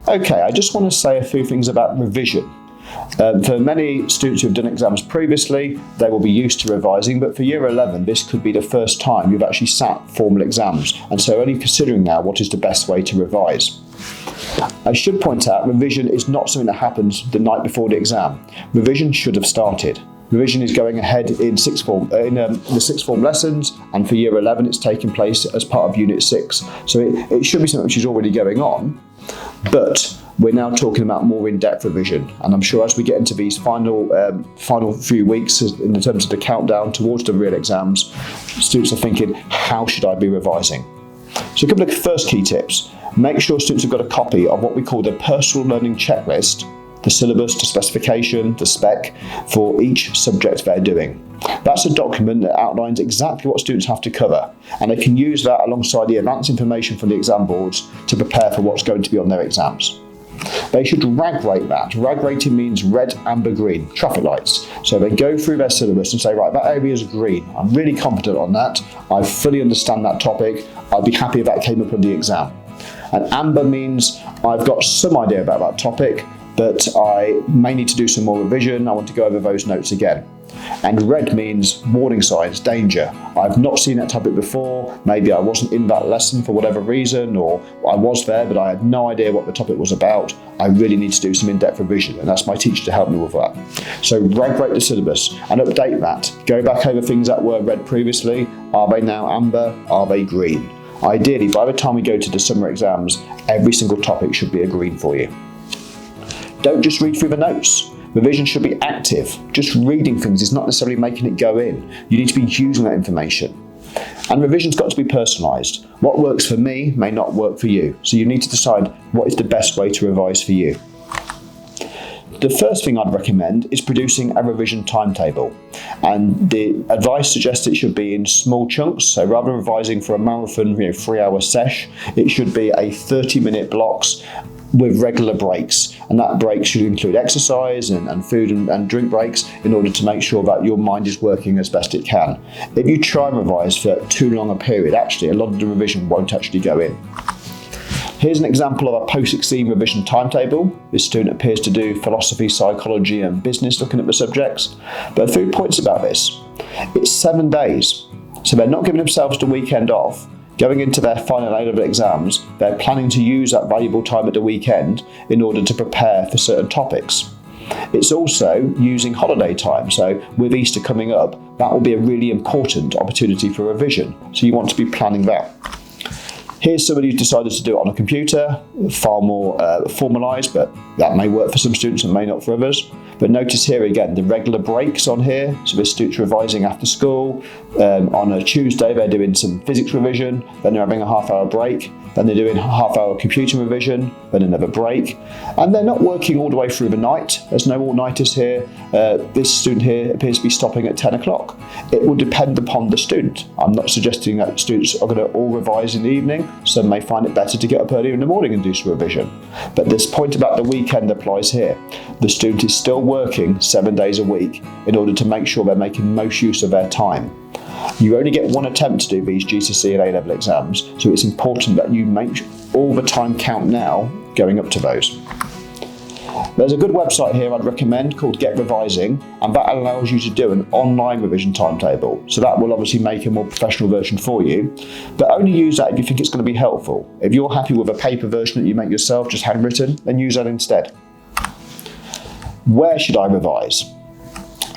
Okay, I just want to say a few things about revision. For many students who have done exams previously, they will be used to revising, but for Year 11, this could be the first time you've actually sat formal exams, and so only considering now what is the best way to revise. I should point out, revision is not something that happens the night before the exam. Revision should have started. Revision is going ahead in the sixth form lessons, and for Year 11 it's taking place as part of Unit 6. So it should be something which is already going on, but we're now talking about more in-depth revision, and I'm sure as we get into these final few weeks in terms of the countdown towards the real exams, students are thinking, how should I be revising? So a couple of first key tips. Make sure students have got a copy of what we call the personal learning checklist, the syllabus, the specification, the spec for each subject they're doing. That's a document that outlines exactly what students have to cover, and they can use that alongside the advanced information from the exam boards to prepare for what's going to be on their exams. They should rag rate that. Rag rating means red, amber, green, traffic lights. So they go through their syllabus and say, right, that area is green. I'm really confident on that. I fully understand that topic. I'd be happy if that came up on the exam. And amber means I've got some idea about that topic, but I may need to do some more revision. I want to go over those notes again. And red means warning signs, danger. I've not seen that topic before. Maybe I wasn't in that lesson for whatever reason, or I was there but I had no idea what the topic was about. I really need to do some in-depth revision, and that's my teacher to help me with that. So rag rate the syllabus and update that. Go back over things that were red previously. Are they now amber? Are they green? Ideally, by the time we go to the summer exams, every single topic should be a green for you. Don't just read through the notes. Revision should be active. Just reading things is not necessarily making it go in. You need to be using that information. And revision's got to be personalised. What works for me may not work for you, so you need to decide what is the best way to revise for you. The first thing I'd recommend is producing a revision timetable, and the advice suggests it should be in small chunks. So rather than revising for a marathon 3-hour sesh, it should be a 30-minute blocks with regular breaks, and that break should include exercise and food and drink breaks in order to make sure that your mind is working as best it can. If you try and revise for too long a period, actually a lot of the revision won't actually go in. Here's an example of a post-16 revision timetable. This student appears to do philosophy, psychology and business, looking at the subjects. But a few points about this. It's 7 days, so they're not giving themselves the weekend off. Going into their final A-level exams, they're planning to use that valuable time at the weekend in order to prepare for certain topics. It's also using holiday time, so with Easter coming up, that will be a really important opportunity for revision, so you want to be planning that. Here's somebody who's decided to do it on a computer, far more formalised, but that may work for some students and may not for others. But notice here again, the regular breaks on here. So this student's revising after school. On a Tuesday, they're doing some physics revision, then they're having a half-hour break, then they're doing a half-hour computer revision, then another break. And they're not working all the way through the night. There's no all-nighters here. This student here appears to be stopping at 10 o'clock. It will depend upon the student. I'm not suggesting that students are going to all revise in the evening. Some may find it better to get up early in the morning and do some revision. But this point about the weekend applies here. The student is still working 7 days a week in order to make sure they're making most use of their time. You only get one attempt to do these GCSE and A-level exams, so it's important that you make all the time count now going up to those. There's a good website here I'd recommend called Get Revising, and that allows you to do an online revision timetable. So that will obviously make a more professional version for you, but only use that if you think it's going to be helpful. If you're happy with a paper version that you make yourself, just handwritten, then use that instead. Where should I revise?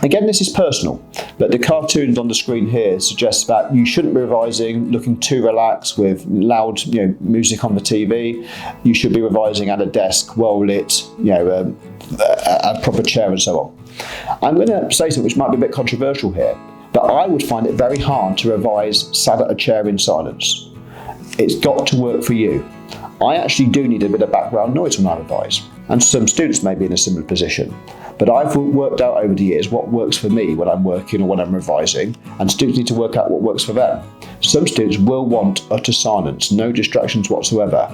Again, this is personal, but the cartoons on the screen here suggest that you shouldn't be revising looking too relaxed with loud music on the TV. You should be revising at a desk, well lit, a proper chair and so on. I'm going to say something which might be a bit controversial here, but I would find it very hard to revise sat at a chair in silence. It's got to work for you. I actually do need a bit of background noise when I revise, and some students may be in a similar position. But I've worked out over the years what works for me when I'm working or when I'm revising, and students need to work out what works for them. Some students will want utter silence, no distractions whatsoever.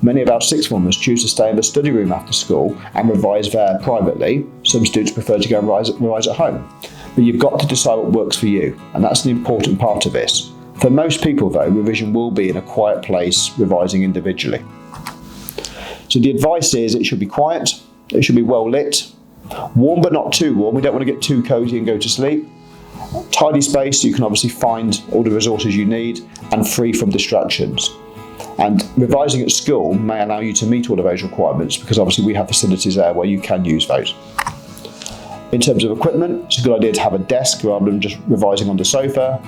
Many of our sixth formers choose to stay in the study room after school and revise there privately. Some students prefer to go and revise at home. But you've got to decide what works for you, and that's an important part of this. For most people though, revision will be in a quiet place, revising individually. So the advice is it should be quiet, it should be well lit, warm but not too warm. We don't want to get too cosy and go to sleep. Tidy space so you can obviously find all the resources you need, and free from distractions. And revising at school may allow you to meet all of those requirements because obviously we have facilities there where you can use those. In terms of equipment, it's a good idea to have a desk rather than just revising on the sofa.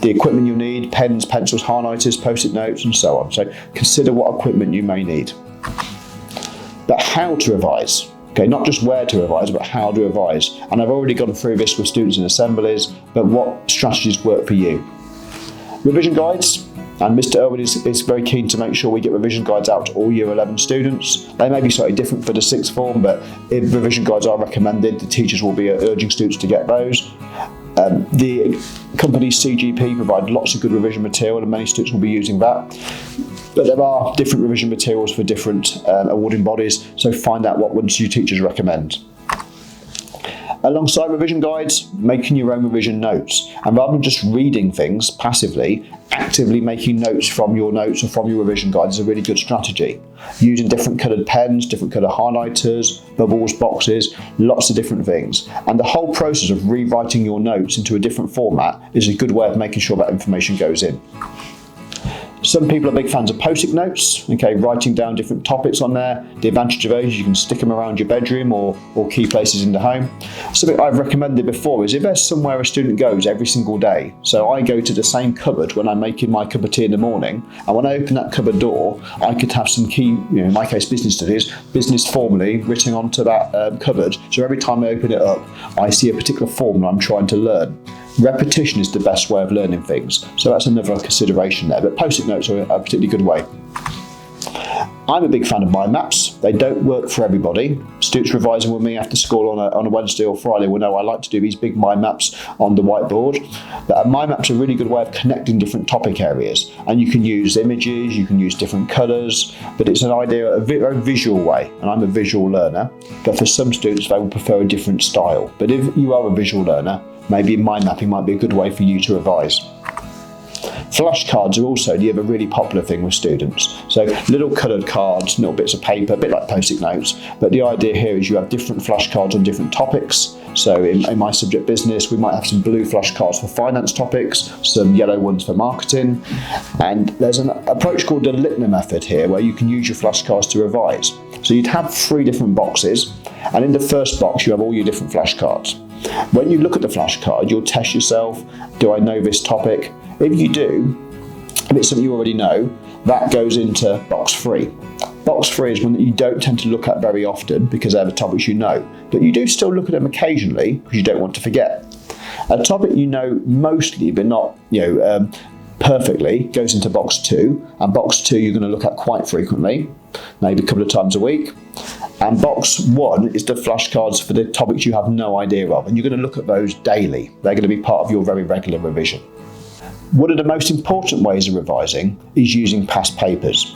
The equipment you need: pens, pencils, highlighters, Postit Notes and so on. So consider what equipment you may need. But how to revise? Okay, not just where to revise, but how to revise. And I've already gone through this with students in assemblies, but what strategies work for you? Revision guides, and Mr Abbott is very keen to make sure we get revision guides out to all Year 11 students. They may be slightly different for the sixth form, but if revision guides are recommended, the teachers will be urging students to get those. The company's CGP provide lots of good revision material, and many students will be using that. But there are different revision materials for different awarding bodies, so find out what ones your teachers recommend. Alongside revision guides, making your own revision notes. And rather than just reading things passively, actively making notes from your notes or from your revision guides is a really good strategy. Using different coloured pens, different colour highlighters, bubbles, boxes, lots of different things. And the whole process of rewriting your notes into a different format is a good way of making sure that information goes in. Some people are big fans of Postit Notes, okay, writing down different topics on there. The advantage of those is you can stick them around your bedroom or key places in the home. Something I've recommended before is if there's somewhere a student goes every single day, so I go to the same cupboard when I'm making my cup of tea in the morning, and when I open that cupboard door, I could have some key, in my case business studies, business formally written onto that cupboard. So every time I open it up, I see a particular formula I'm trying to learn. Repetition is the best way of learning things, so that's another consideration there, but Postit Notes are a particularly good way. I'm a big fan of mind maps. They don't work for everybody. Students revising with me after school on a Wednesday or Friday will know I like to do these big mind maps on the whiteboard. But a mind map's a really good way of connecting different topic areas, and you can use images, you can use different colours, but it's an idea, a very visual way, and I'm a visual learner, but for some students they will prefer a different style. But if you are a visual learner, maybe mind mapping might be a good way for you to revise. Flashcards are also the other really popular thing with students. So little coloured cards, little bits of paper, a bit like Postit Notes, but the idea here is you have different flashcards on different topics. So in my subject business, we might have some blue flashcards for finance topics, some yellow ones for marketing, and there's an approach called the Littner method here where you can use your flashcards to revise. So you'd have 3 different boxes, and in the first box you have all your different flashcards. When you look at the flashcard, you'll test yourself, do I know this topic? If you do, if it's something you already know, that goes into box 3. Box 3 is one that you don't tend to look at very often because they're the topics you know, but you do still look at them occasionally because you don't want to forget. A topic you know mostly but not perfectly goes into box 2, and box 2 you're going to look at quite frequently, maybe a couple of times a week. And box 1 is the flashcards for the topics you have no idea of, and you're going to look at those daily. They're going to be part of your very regular revision. One of the most important ways of revising is using past papers.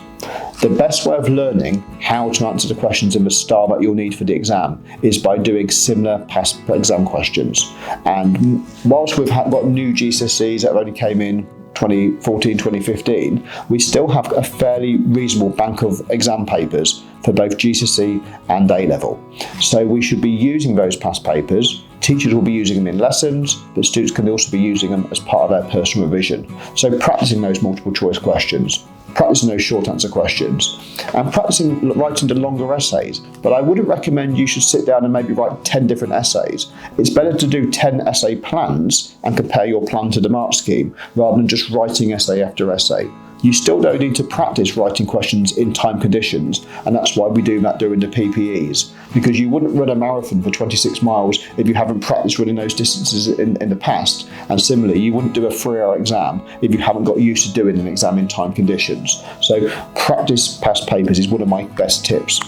The best way of learning how to answer the questions in the style that you'll need for the exam is by doing similar past exam questions. And whilst we've got new GCSEs that only came in 2014, 2015, we still have a fairly reasonable bank of exam papers for both GCSE and A-level. So we should be using those past papers. Teachers will be using them in lessons, but students can also be using them as part of their personal revision. So practicing those multiple choice questions, practicing those short answer questions, and practicing writing the longer essays. But I wouldn't recommend you should sit down and maybe write 10 different essays. It's better to do 10 essay plans and compare your plan to the mark scheme rather than just writing essay after essay. You still don't need to practice writing questions in time conditions, and that's why we do that during the PPEs, because you wouldn't run a marathon for 26 miles if you haven't practiced running those distances in the past, and similarly you wouldn't do a 3-hour exam if you haven't got used to doing an exam in time conditions. So practice past papers is one of my best tips,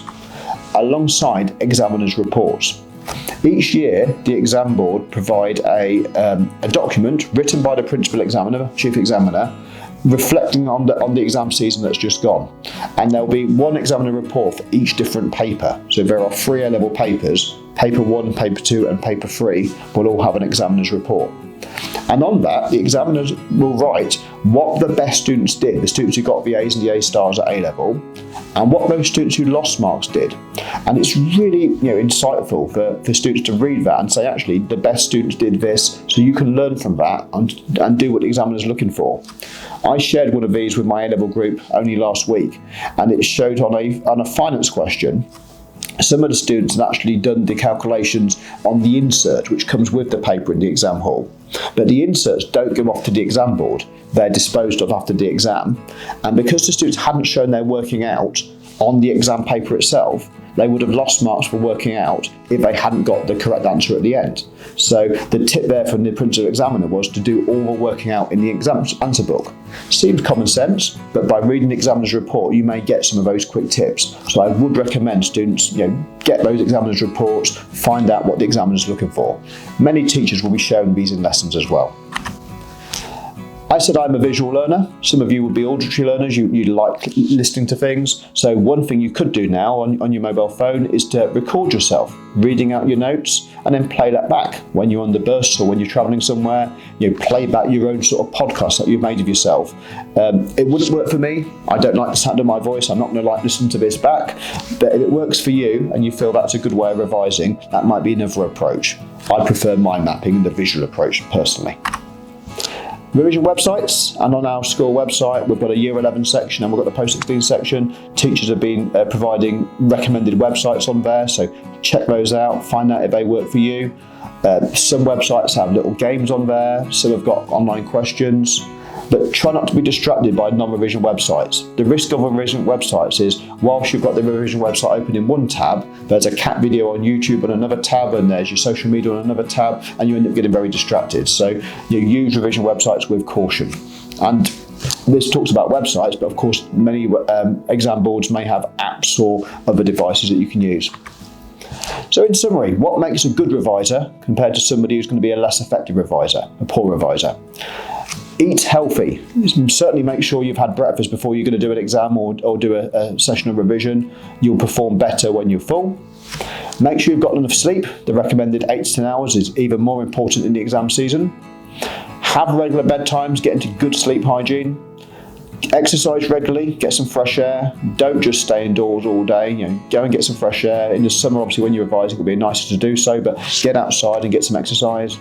alongside examiners' reports. Each year, the exam board provide a document written by the principal examiner, chief examiner, reflecting on the exam season that's just gone. And there'll be one examiner report for each different paper. So there are 3 A-level papers, paper 1, paper 2 and paper 3 will all have an examiner's report. And on that, the examiners will write what the best students did, the students who got the A's and the A stars at A-level, and what those students who lost marks did. And it's really insightful for students to read that and say, actually, the best students did this, so you can learn from that and do what the examiner's looking for. I shared one of these with my A-level group only last week, and it showed on a finance question, some of the students had actually done the calculations on the insert, which comes with the paper in the exam hall. But the inserts don't go off to the exam board. They're disposed of after the exam. And because the students hadn't shown their working out on the exam paper itself, they would have lost marks for working out if they hadn't got the correct answer at the end. So the tip there from the principal examiner was to do all the working out in the exam answer book. Seems common sense, but by reading the examiner's report, you may get some of those quick tips. So I would recommend students, get those examiner's reports, find out what the examiner's looking for. Many teachers will be showing these in lessons as well. I said I'm a visual learner. Some of you would be auditory learners. You like listening to things. So one thing you could do now on your mobile phone is to record yourself reading out your notes and then play that back when you're on the bus or when you're traveling somewhere. Play back your own sort of podcast that you've made of yourself. It wouldn't work for me. I don't like the sound of my voice. I'm not going to like listening to this back. But if it works for you and you feel that's a good way of revising, that might be another approach. I prefer mind mapping and the visual approach personally. Revision websites, and on our school website we've got a Year 11 section and we've got the Post-16 section. Teachers have been providing recommended websites on there, so check those out, find out if they work for you. Some websites have little games on there, some have got online questions, but try not to be distracted by non-revision websites. The risk of revision websites is, whilst you've got the revision website open in one tab, there's a cat video on YouTube on another tab, and there's your social media on another tab, and you end up getting very distracted. So you use revision websites with caution. And this talks about websites, but of course many exam boards may have apps or other devices that you can use. So in summary, what makes a good reviser compared to somebody who's going to be a less effective reviser, a poor reviser? Eat healthy. Certainly make sure you've had breakfast before you're going to do an exam or do a session of revision. You'll perform better when you're full. Make sure you've got enough sleep. The recommended 8 to 10 hours is even more important in the exam season. Have regular bedtimes, get into good sleep hygiene. Exercise regularly, get some fresh air. Don't just stay indoors all day. Go and get some fresh air. In the summer, obviously, when you're revising, it'll be nicer to do so, but get outside and get some exercise.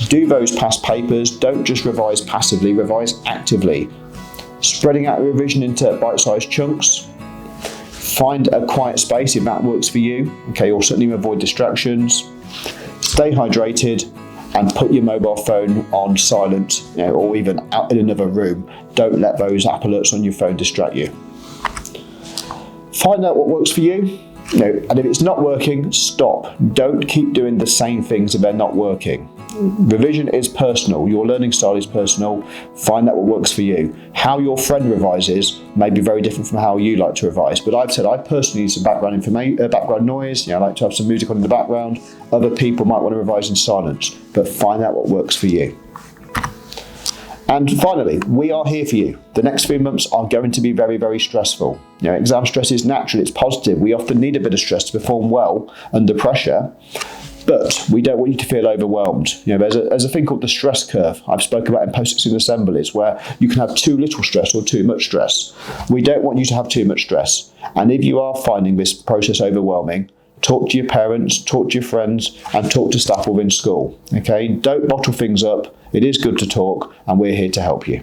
Do those past papers. Don't just revise passively, revise actively. Spreading out your revision into bite-sized chunks. Find a quiet space if that works for you. Or certainly avoid distractions. Stay hydrated and put your mobile phone on silent, or even out in another room. Don't let those app alerts on your phone distract you. Find out what works for you. And if it's not working, stop. Don't keep doing the same things if they're not working. Revision is personal. Your learning style is personal. Find out what works for you. How your friend revises may be very different from how you like to revise. But I've said I personally need some background noise. I like to have some music on in the background. Other people might want to revise in silence. But find out what works for you. And finally, we are here for you. The next 3 months are going to be very, very stressful. Exam stress is natural, it's positive. We often need a bit of stress to perform well under pressure, but we don't want you to feel overwhelmed. There's a thing called the stress curve I've spoken about in Post-16 assemblies, where you can have too little stress or too much stress. We don't want you to have too much stress. And if you are finding this process overwhelming, talk to your parents, talk to your friends, and talk to staff within school. Don't bottle things up. It is good to talk, and we're here to help you.